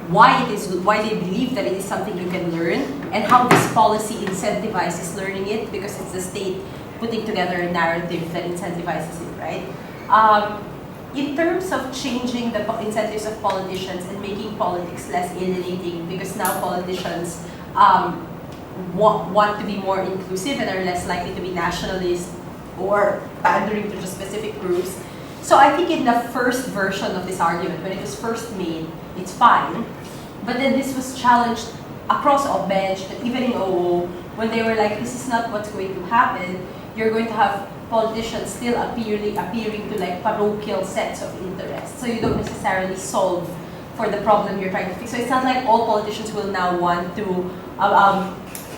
why they believe that it is something you can learn and how this policy incentivizes learning it because it's the state putting together a narrative that incentivizes it, right? In terms of changing the incentives of politicians and making politics less alienating because now politicians want to be more inclusive and are less likely to be nationalist or pandering to just specific groups. So I think in the first version of this argument, when it was first made, it's fine. But then this was challenged across all bench, but even in OO, when they were like, this is not what's going to happen, you're going to have politicians still appearing to like parochial sets of interests. So you don't necessarily solve for the problem you're trying to fix. So it's not like all politicians will now want to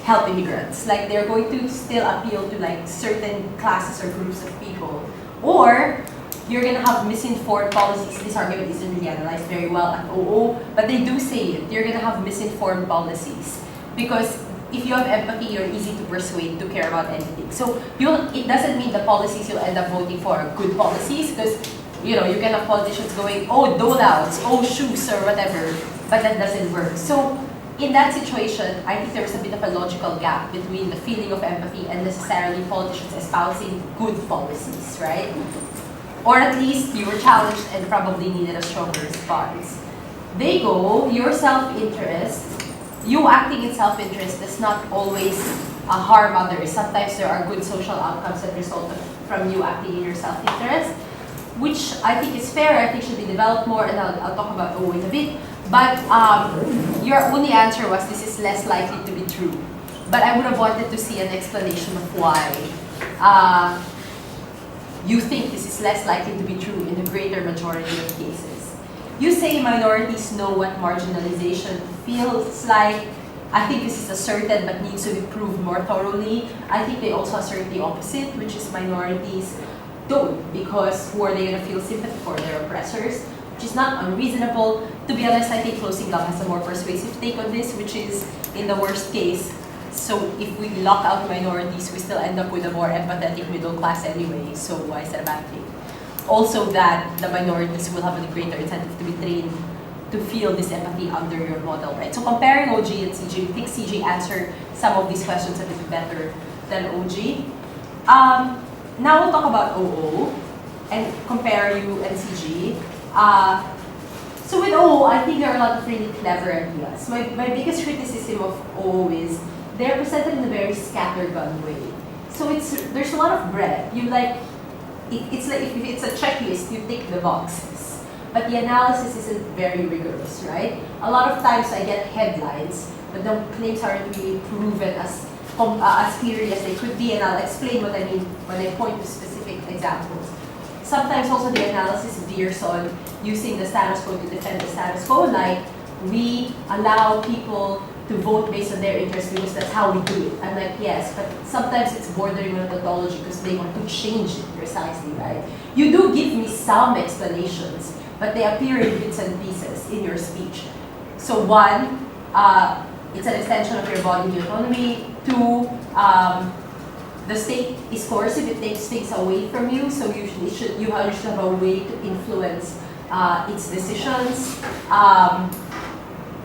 help immigrants. Like they're going to still appeal to like certain classes or groups of people. Or you're gonna have misinformed policies. This argument isn't really analyzed very well at OO, but they do say it. You're gonna have misinformed policies. Because if you have empathy, you're easy to persuade to care about anything. So it doesn't mean the policies you'll end up voting for are good policies, because you can have politicians going, oh, dole-outs, oh, shoes, or whatever, but that doesn't work. So in that situation, I think there's a bit of a logical gap between the feeling of empathy and necessarily politicians espousing good policies, right? Or at least you were challenged and probably needed a stronger response. They go, your self-interest, you acting in self-interest does not always harm others. Sometimes there are good social outcomes that result from you acting in your self-interest, which I think is fair, I think should be developed more, and I'll talk about OO in a bit. But your only answer was this is less likely to be true. But I would have wanted to see an explanation of why you think this is less likely to be true in the greater majority of cases. You say minorities know what marginalization feels like. I think this is asserted but needs to be proved more thoroughly. I think they also assert the opposite, which is minorities don't, because who are they going to feel sympathy for? Their oppressors, which is not unreasonable. To be honest, I think closing gov has a more persuasive take on this, which is in the worst case. So if we lock out minorities, we still end up with a more empathetic middle class anyway, so why is that a bad thing? Also that the minorities will have a greater incentive to be trained to feel this empathy under your model, right? So comparing OG and CG, we think CG answered some of these questions a bit better than OG. Now we'll talk about OO and compare you and CG. So with OO, I think there are a lot of really clever ideas. My biggest criticism of OO is they're presented in a very scattergun way. So there's a lot of breadth. It's like if it's a checklist, you tick the boxes. But the analysis isn't very rigorous, right? A lot of times I get headlines, but the claims aren't really proven as clearly as they could be, and I'll explain what I mean when I point to specific examples. sometimes also the analysis veers on using the status quo to defend the status quo, like we allow people to vote based on their interests because that's how we do it. I'm like, yes, but sometimes it's bordering on tautology because they want to change it precisely, right? You do give me some explanations, but they appear in bits and pieces in your speech. So one, it's an extension of your bodily autonomy. Two, the state is coercive, it takes things away from you, so you should have a way to influence its decisions.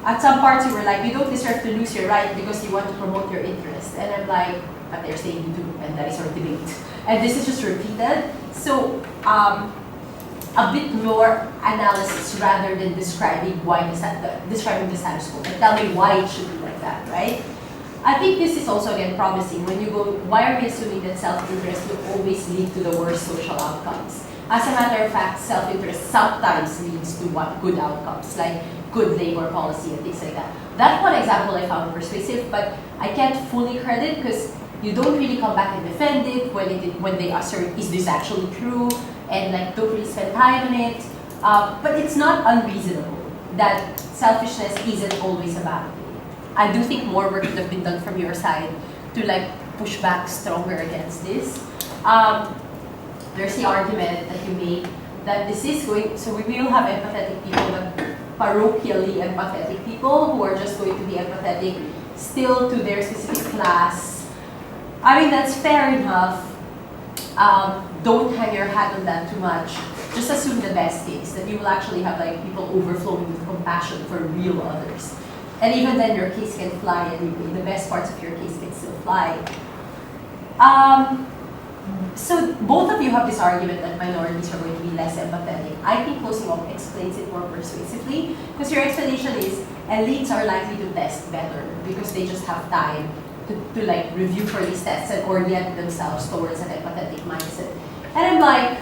At some parts you were like, you don't deserve to lose your right because you want to promote your interest. And I'm like, but they're saying you do, and that is our debate. And this is just repeated. So a bit more analysis rather than describing describing the status quo. And tell me why it should be like that, right? I think this is also again promising when you go, why are we assuming that self-interest will always lead to the worst social outcomes? As a matter of fact, self-interest sometimes leads to what good outcomes, like good labor policy and things like that. That one example I found persuasive, but I can't fully credit because you don't really come back and defend it when they assert, is this actually true? And like don't really spend time on it. But it's not unreasonable that selfishness isn't always a bad thing. I do think more work could have been done from your side to like push back stronger against this. There's the argument that you make that this is going, so we will have empathetic people, but parochially empathetic people who are just going to be empathetic still to their specific class. I mean, that's fair enough. Don't hang your hat on that too much. Just assume the best case, that you will actually have like people overflowing with compassion for real others. And even then your case can fly anyway. The best parts of your case can still fly. So both of you have this argument that minorities are going to be less empathetic. I think closing up explains it more persuasively because your explanation is elites are likely to test better because they just have time to like review for these tests and orient themselves towards an empathetic mindset. And I'm like,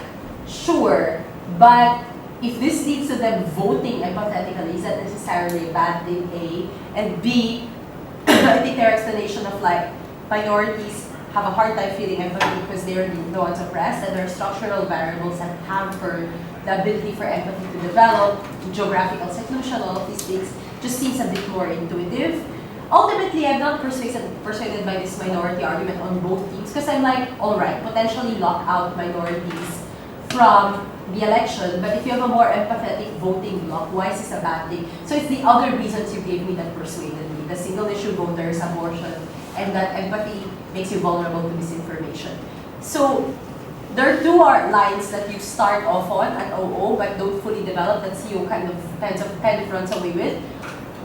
sure, but if this leads to them voting empathetically, is that necessarily a bad thing, A? And B, I think their explanation of like minorities have a hard time feeling empathy because they're the ones oppressed and there are structural variables that hamper the ability for empathy to develop, geographical seclusion, all of these things just seems a bit more intuitive. Ultimately, I'm not persuaded by this minority argument on both teams because I'm like, all right, potentially lock out minorities from the election, but if you have a more empathetic voting bloc, why is this a bad thing? So it's the other reasons you gave me that persuaded me. The single issue voters, abortion, and that empathy makes you vulnerable to misinformation. So there are two lines that you start off on at OO but don't fully develop that CEO kind of runs away with.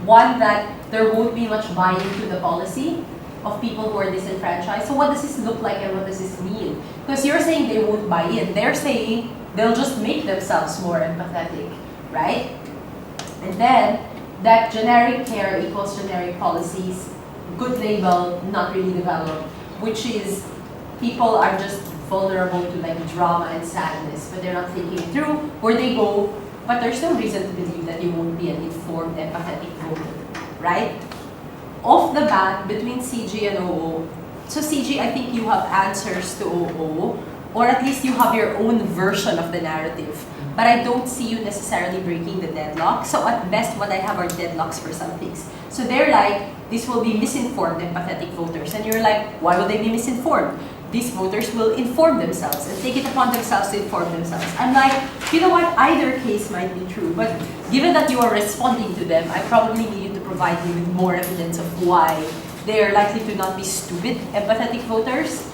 One, that there won't be much buy-in to the policy of people who are disenfranchised. So what does this look like and what does this mean? Because you're saying they won't buy in. They're saying they'll just make themselves more empathetic, right? And then that generic care equals generic policies, good label, not really developed, which is people are just vulnerable to like drama and sadness, but they're not thinking it through, where they go, but there's no reason to believe that you won't be an informed, empathetic voter, right? Off the bat, between CG and OO, so CG, I think you have answers to OO, or at least you have your own version of the narrative. But I don't see you necessarily breaking the deadlock. So at best, what I have are deadlocks for some things. So they're like, this will be misinformed empathetic voters. And you're like, why will they be misinformed? These voters will inform themselves and take it upon themselves to inform themselves. I'm like, you know what, either case might be true. But given that you are responding to them, I probably need you to provide me with more evidence of why they are likely to not be stupid empathetic voters.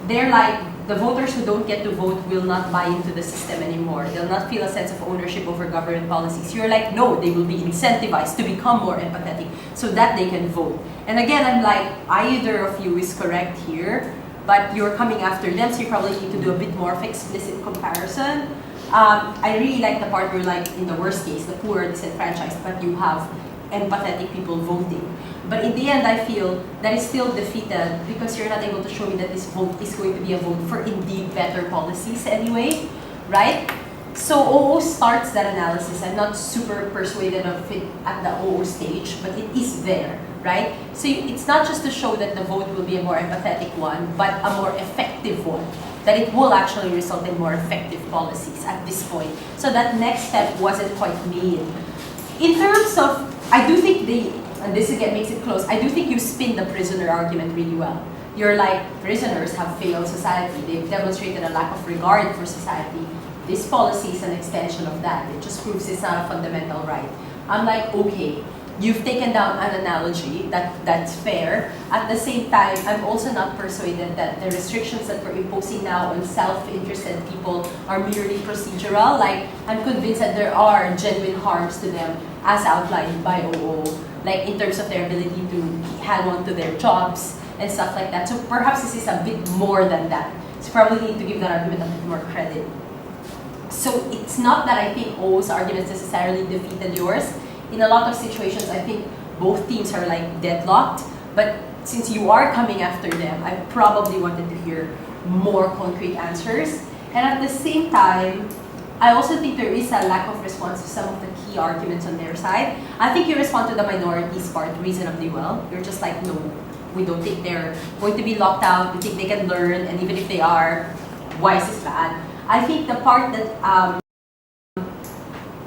They're like, the voters who don't get to vote will not buy into the system anymore. They'll not feel a sense of ownership over government policies. You're like, no, they will be incentivized to become more empathetic so that they can vote. And again, I'm like, either of you is correct here, but you're coming after them, so you probably need to do a bit more of explicit comparison. I really like the part where, like, in the worst case, the poor are disenfranchised, but you have empathetic people voting. But in the end, I feel that is still defeated because you're not able to show me that this vote is going to be a vote for indeed better policies anyway, right? So OO starts that analysis. I'm not super persuaded of it at the OO stage, but it is there, right? So it's not just to show that the vote will be a more empathetic one, but a more effective one. That it will actually result in more effective policies at this point. So that next step wasn't quite made. In terms of, I do think and this again makes it close, I do think you spin the prisoner argument really well. You're like, prisoners have failed society. They've demonstrated a lack of regard for society. This policy is an extension of that. It just proves it's not a fundamental right. I'm like, okay, you've taken down an analogy, that's fair. At the same time, I'm also not persuaded that the restrictions that we're imposing now on self-interested people are merely procedural. Like, I'm convinced that there are genuine harms to them as outlined by OO, like in terms of their ability to hang on to their jobs and stuff like that. So perhaps this is a bit more than that. So probably need to give that argument a bit more credit. So it's not that I think OO's arguments necessarily defeated yours. In a lot of situations, I think both teams are like deadlocked. But since you are coming after them, I probably wanted to hear more concrete answers. And at the same time, I also think there is a lack of response to some of the key arguments on their side. I think you respond to the minorities part reasonably well. You're just like, no, we don't think they're going to be locked out. We think they can learn, and even if they are, why is this bad? I think the part that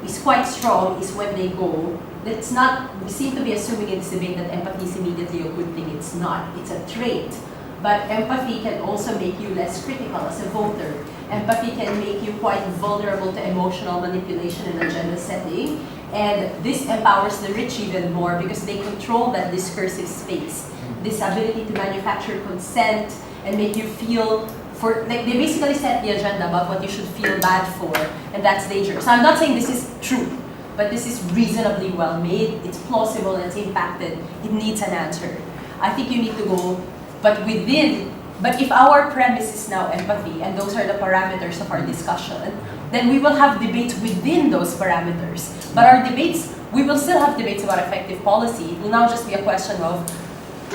is quite strong is when they go, it's not, we seem to be assuming in this debate that empathy is immediately a good thing. It's not, it's a trait. But empathy can also make you less critical as a voter. Empathy can make you quite vulnerable to emotional manipulation and agenda setting. And this empowers the rich even more because they control that discursive space. This ability to manufacture consent and make you feel like they basically set the agenda about what you should feel bad for, and that's dangerous. Now, I'm not saying this is true, but this is reasonably well made, it's plausible, and it's impacted. It needs an answer. I think you need to go, but if our premise is now empathy, and those are the parameters of our discussion, then we will have debates within those parameters. But our debates, we will still have debates about effective policy. It will now just be a question of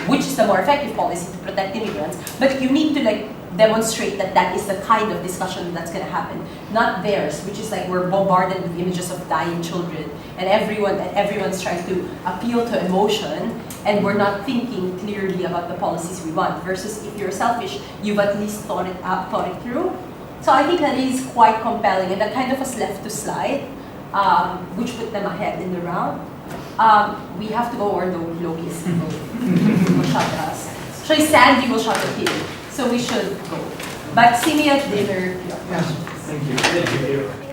which is the more effective policy to protect immigrants, but you need to demonstrate that that is the kind of discussion that's going to happen, not theirs, which is like we're bombarded with images of dying children, and everyone's trying to appeal to emotion, and we're not thinking clearly about the policies we want. Versus if you're selfish, you've at least thought it through. So I think that is quite compelling, and that kind of was left to slide, which put them ahead in the round. We have to go, or the lobbyists will shut us. Actually, Sandy will shut the team. So we should go. But see me at dinner. Thank you. Thank you.